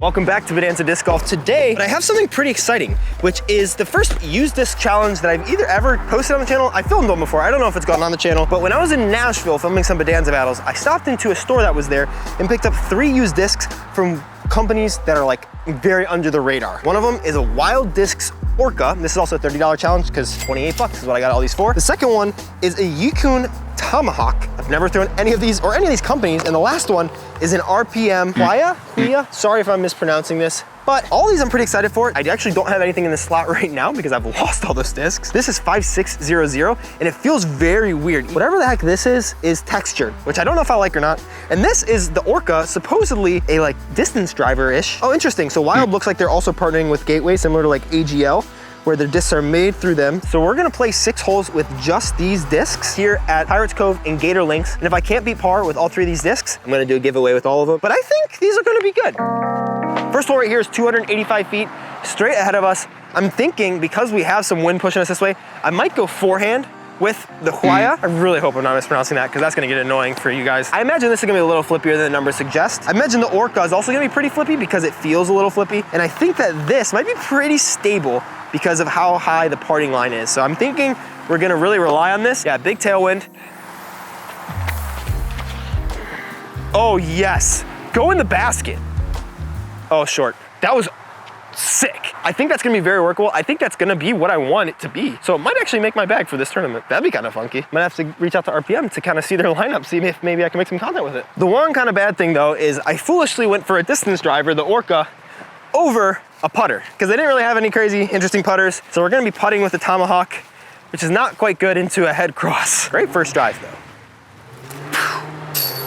Welcome back to Bonanza Disc Golf. Today, I have something pretty exciting, which is the first used disc challenge that I've either ever posted on the channel. I filmed one before, I don't know if it's gone on the channel, but when I was in Nashville filming some Bonanza battles, I stopped into a store that was there and picked up 3 used discs from companies that are like very under the radar. One of them is a Wild Discs Orca. This is also a $30 challenge because 28 bucks is what I got all these for. The second one is a Yukon Tomahawk. I've never thrown any of these or any of these companies. And the last one is an RPM Huia. Sorry if I'm mispronouncing this, but all these I'm pretty excited for. I actually don't have anything in the slot right now because I've lost all those discs. This is 5600 and it feels very weird. Whatever the heck this is textured, which I don't know if I like or not. And this is the Orca, supposedly a like distance driver-ish. Oh, interesting. So Wild looks like they're also partnering with Gateway, similar to like AGL, where their discs are made through them. So we're gonna play 6 holes with just these discs here at Pirates Cove and Gator Links. And if I can't beat par with all 3 of these discs, I'm gonna do a giveaway with all of them. But I think these are gonna be good. First hole right here is 285 feet, straight ahead of us. I'm thinking because we have some wind pushing us this way, I might go forehand with the Huia. I really hope I'm not mispronouncing that because that's gonna get annoying for you guys. I imagine this is gonna be a little flippier than the numbers suggest. I imagine the Orca is also gonna be pretty flippy because it feels a little flippy. And I think that this might be pretty stable because of how high the parting line is. So I'm thinking we're gonna really rely on this. Yeah, big tailwind. Oh yes, go in the basket. Oh, short. That was sick. I think that's gonna be very workable. I think that's gonna be what I want it to be. So it might actually make my bag for this tournament. That'd be kind of funky. Might have to reach out to RPM to kind of see their lineup, see if maybe I can make some content with it. The one kind of bad thing though is I foolishly went for a distance driver, the Orca, over a putter because they didn't really have any crazy interesting putters. So we're gonna be putting with the Tomahawk, which is not quite good into a head cross. Great first drive though.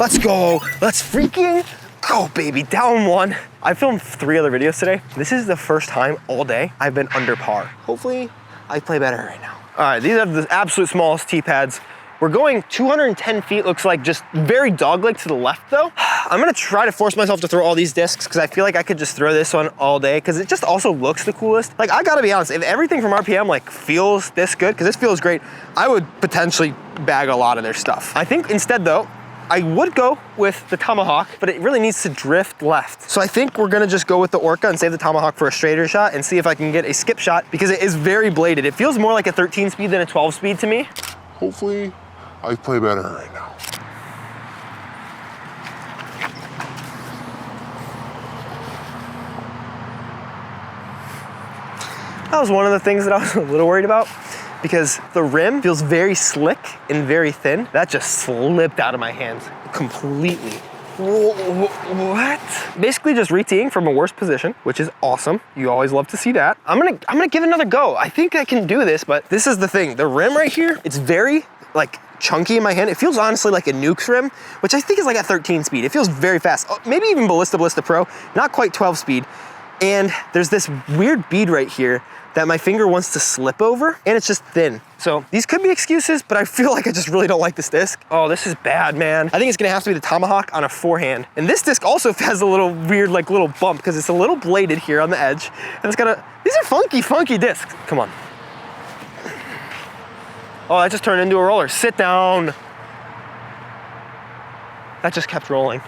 Let's go. Let's freaking go, baby. Down 1. I filmed 3 other videos today. This is the first time all day I've been under par. Hopefully I play better right now. All right, these are the absolute smallest tee pads. We're going 210 feet, looks like, just very dogleg to the left though. I'm gonna try to force myself to throw all these discs because I feel like I could just throw this one all day because it just also looks the coolest. Like, I gotta be honest, if everything from RPM like feels this good, because this feels great, I would potentially bag a lot of their stuff. I think instead though, I would go with the Tomahawk, but it really needs to drift left. So I think we're gonna just go with the Orca and save the Tomahawk for a straighter shot and see if I can get a skip shot because it is very bladed. It feels more like a 13 speed than a 12 speed to me. Hopefully I play better right now. That was one of the things that I was a little worried about because the rim feels very slick and very thin. That just slipped out of my hands completely. What? Basically just re-teeing from a worse position, which is awesome. You always love to see that. I'm gonna give it another go. I think I can do this, but this is the thing. The rim right here, it's very like chunky in my hand. It feels honestly like a Nukes rim, which I think is like a 13 speed. It feels very fast. Oh, maybe even Ballista Pro, not quite 12 speed. And there's this weird bead right here that my finger wants to slip over and it's just thin. So these could be excuses, but I feel like I just really don't like this disc. Oh, this is bad, man. I think it's gonna have to be the Tomahawk on a forehand. And this disc also has a little weird, like little bump because it's a little bladed here on the edge. And it's got these are funky discs. Come on. Oh, that just turned into a roller. Sit down. That just kept rolling.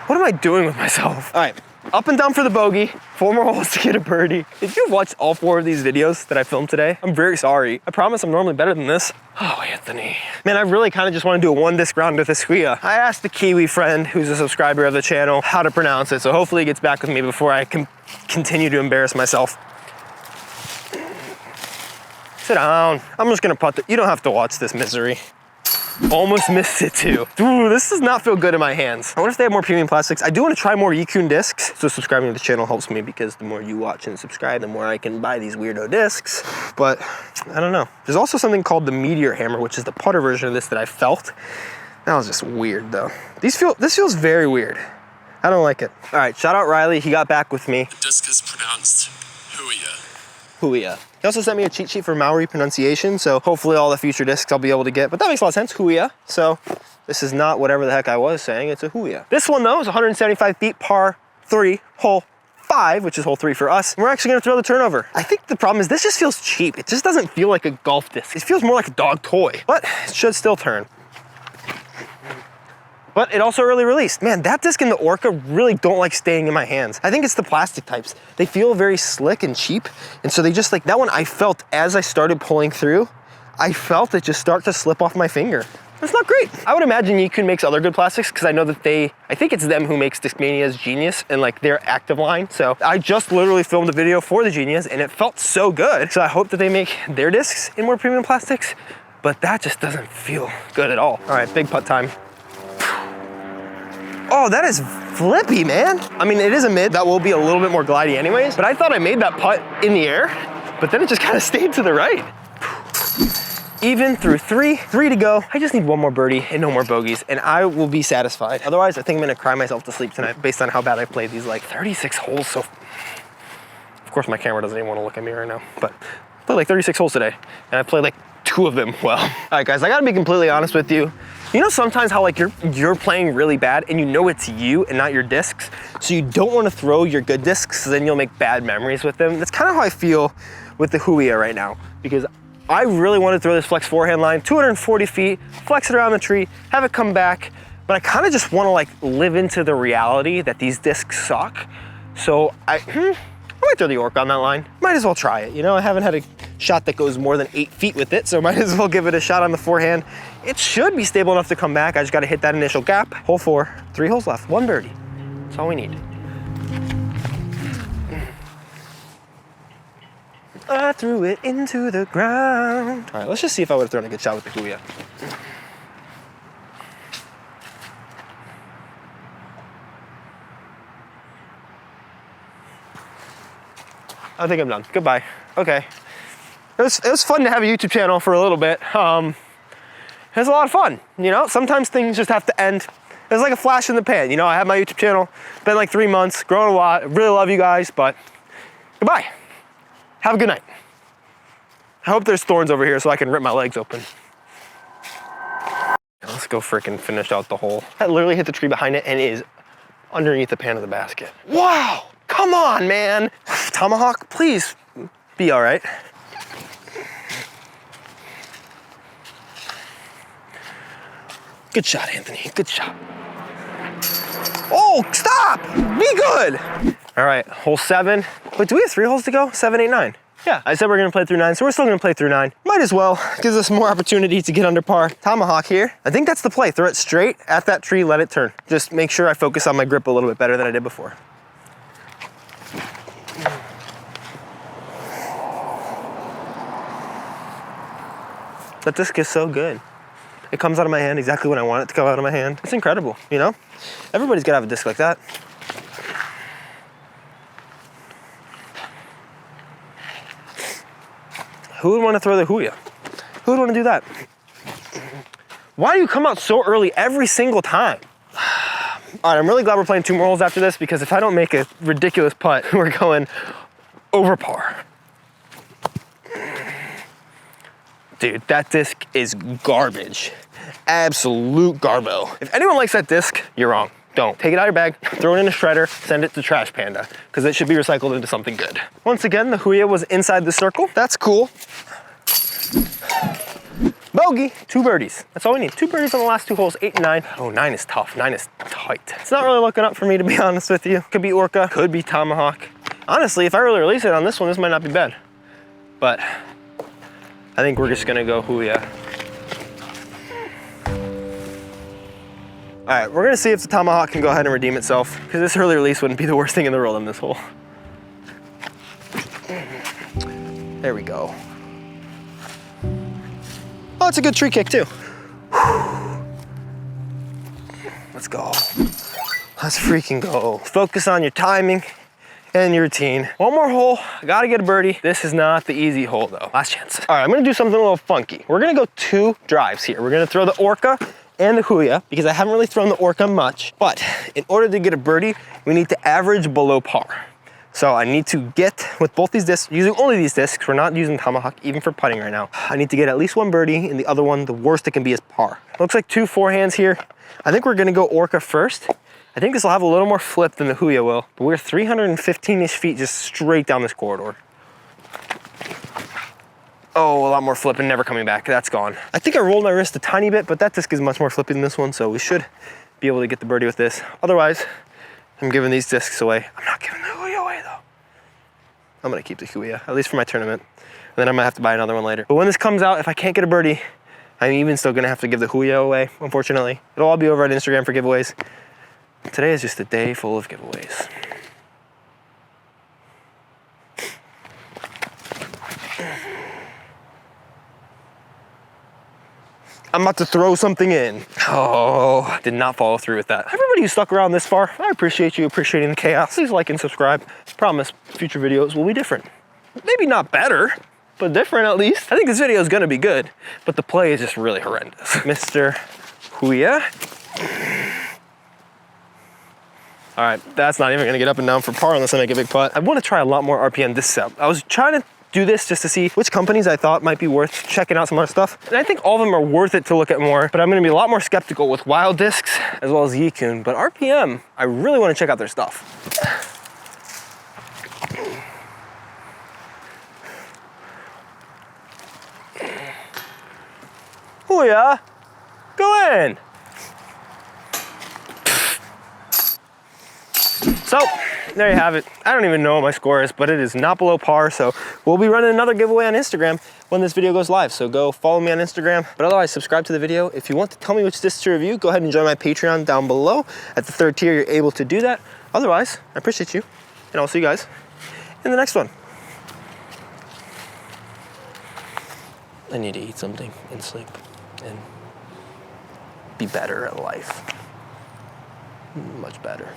What am I doing with myself? All right. Up and down for the bogey, 4 more holes to get a birdie. If you've watched all 4 of these videos that I filmed today, I'm very sorry. I promise I'm normally better than this. Oh, Anthony. Man, I really kind of just want to do a 1 disc round with this Huia. I asked the Kiwi friend, who's a subscriber of the channel, how to pronounce it, so hopefully he gets back with me before I can continue to embarrass myself. Sit down. I'm just gonna putt it. You don't have to watch this misery. Almost missed it too. Ooh, this does not feel good in my hands. I wonder if they have more premium plastics. I do want to try more Yukon discs. So subscribing to the channel helps me because the more you watch and subscribe, the more I can buy these weirdo discs. But I don't know. There's also something called the Meteor Hammer, which is the putter version of this that I felt. That was just weird though. This feels very weird. I don't like it. All right, shout out Riley. He got back with me. The disc is pronounced Huia. Huia. He also sent me a cheat sheet for Maori pronunciation, so hopefully all the future discs I'll be able to get, but that makes a lot of sense, Huia. So this is not whatever the heck I was saying, it's a Huia. This one though is 175 feet, par 3, hole 5, which is hole 3 for us. We're actually gonna throw the turnover. I think the problem is this just feels cheap. It just doesn't feel like a golf disc. It feels more like a dog toy, but it should still turn. but it also early released. Man, that disc and the Orca really don't like staying in my hands. I think it's the plastic types. They feel very slick and cheap. And so they just like, that one I felt as I started pulling through, I felt it just start to slip off my finger. That's not great. I would imagine Yikun makes other good plastics because I know that I think it's them who makes Discmania's Genius and like their active line. So I just literally filmed a video for the Genius and it felt so good. So I hope that they make their discs in more premium plastics, but that just doesn't feel good at all. All right, big putt time. Oh, that is flippy, man. I mean, it is a mid. That will be a little bit more glidey anyways, but I thought I made that putt in the air, but then it just kind of stayed to the right. Even through three to go. I just need one more birdie and no more bogeys and I will be satisfied. Otherwise, I think I'm gonna cry myself to sleep tonight based on how bad I played these like 36 holes. So, of course my camera doesn't even wanna look at me right now, but I played like 36 holes today and I played like 2 of them well. All right guys, I gotta be completely honest with you. You know sometimes how like you're playing really bad and you know it's you and not your discs, so you don't wanna throw your good discs, so then you'll make bad memories with them. That's kind of how I feel with the Huia right now, because I really want to throw this flex forehand line 240 feet, flex it around the tree, have it come back, but I kind of just want to like live into the reality that these discs suck. So I might throw the Orca on that line. Might as well try it. You know, I haven't had a shot that goes more than 8 feet with it, so might as well give it a shot on the forehand. It should be stable enough to come back. I just got to hit that initial gap. Hole 4, 3 holes left, 1 birdie. That's all we need. I threw it into the ground. All right, let's just see if I would have thrown a good shot with the Huia. I think I'm done. Goodbye. Okay. It was fun to have a YouTube channel for a little bit. It was a lot of fun. You know, sometimes things just have to end. It was like a flash in the pan. You know, I have my YouTube channel, been like 3 months, growing a lot. I really love you guys, but goodbye. Have a good night. I hope there's thorns over here so I can rip my legs open. Let's go freaking finish out the hole. I literally hit the tree behind it and it is underneath the pan of the basket. Wow, come on, man. Tomahawk, please be all right. Good shot, Anthony, good shot. Oh, stop, be good. All right, hole 7. Wait, do we have 3 holes to go? 7, 8, 9. Yeah, I said we're gonna play through 9, so we're still gonna play through 9. Might as well, gives us more opportunity to get under par. Tomahawk here. I think that's the play. Throw it straight at that tree, let it turn. Just make sure I focus on my grip a little bit better than I did before. That disc is so good. It comes out of my hand exactly when I want it to come out of my hand. It's incredible, you know? Everybody's gotta have a disc like that. Who would want to throw the Huia? Who would want to do that? Why do you come out so early every single time? All right, I'm really glad we're playing 2 more holes after this, because if I don't make a ridiculous putt, we're going over par. Dude, that disc is garbage. Absolute garbo. If anyone likes that disc, you're wrong. Don't. Take it out of your bag, throw it in a shredder, send it to Trash Panda, because it should be recycled into something good. Once again, the Huia was inside the circle. That's cool. Bogey, 2 birdies. That's all we need. 2 birdies on the last 2 holes, 8 and 9. Oh, 9 is tough. 9 is tight. It's not really looking up for me, to be honest with you. Could be Orca, could be Tomahawk. Honestly, if I really release it on this one, this might not be bad. But I think we're just gonna go Huia. All right, we're gonna see if the Tomahawk can go ahead and redeem itself, because this early release wouldn't be the worst thing in the world in this hole. There we go. Oh, it's a good tree kick too. Let's go. Let's freaking go. Focus on your timing and your routine. 1 more hole, I gotta get a birdie. This is not the easy hole though. Last chance. All right, I'm gonna do something a little funky. We're gonna go 2 drives here. We're gonna throw the Orca and the Huia, because I haven't really thrown the Orca much, but in order to get a birdie, we need to average below par. So I need to get, with both these discs, using only these discs, we're not using Tomahawk even for putting right now. I need to get at least 1 birdie, and the other one, the worst it can be is par. Looks like 2 forehands here. I think we're gonna go Orca first. I think this will have a little more flip than the Huia will, but we're 315-ish feet just straight down this corridor. Oh, a lot more flip and never coming back. That's gone. I think I rolled my wrist a tiny bit, but that disc is much more flippy than this one, so we should be able to get the birdie with this. Otherwise, I'm giving these discs away. I'm not giving the Huya away though. I'm gonna keep the Huya, at least for my tournament. And then I might have to buy another one later. But when this comes out, if I can't get a birdie, I'm even still gonna have to give the Huya away, unfortunately. It'll all be over on Instagram for giveaways. Today is just a day full of giveaways. I'm about to throw something in. Oh, did not follow through with that. Everybody who stuck around this far, I appreciate you appreciating the chaos. Please like and subscribe. Promise, future videos will be different. Maybe not better, but different at least. I think this video is gonna be good, but the play is just really horrendous. Mr. Huya. All right, that's not even gonna get up and down for par unless I make a big putt. I wanna try a lot more RPM this setup. I was trying to do this just to see which companies I thought might be worth checking out some other stuff. And I think all of them are worth it to look at more, but I'm gonna be a lot more skeptical with Wild Discs as well as Yikun. But RPM, I really wanna check out their stuff. Huya, go in. So, there you have it. I don't even know what my score is, but it is not below par, so we'll be running another giveaway on Instagram when this video goes live, so go follow me on Instagram. But otherwise, subscribe to the video. If you want to tell me which disc to review, go ahead and join my Patreon down below. At the 3rd tier, you're able to do that. Otherwise, I appreciate you, and I'll see you guys in the next one. I need to eat something and sleep and be better at life. Much better.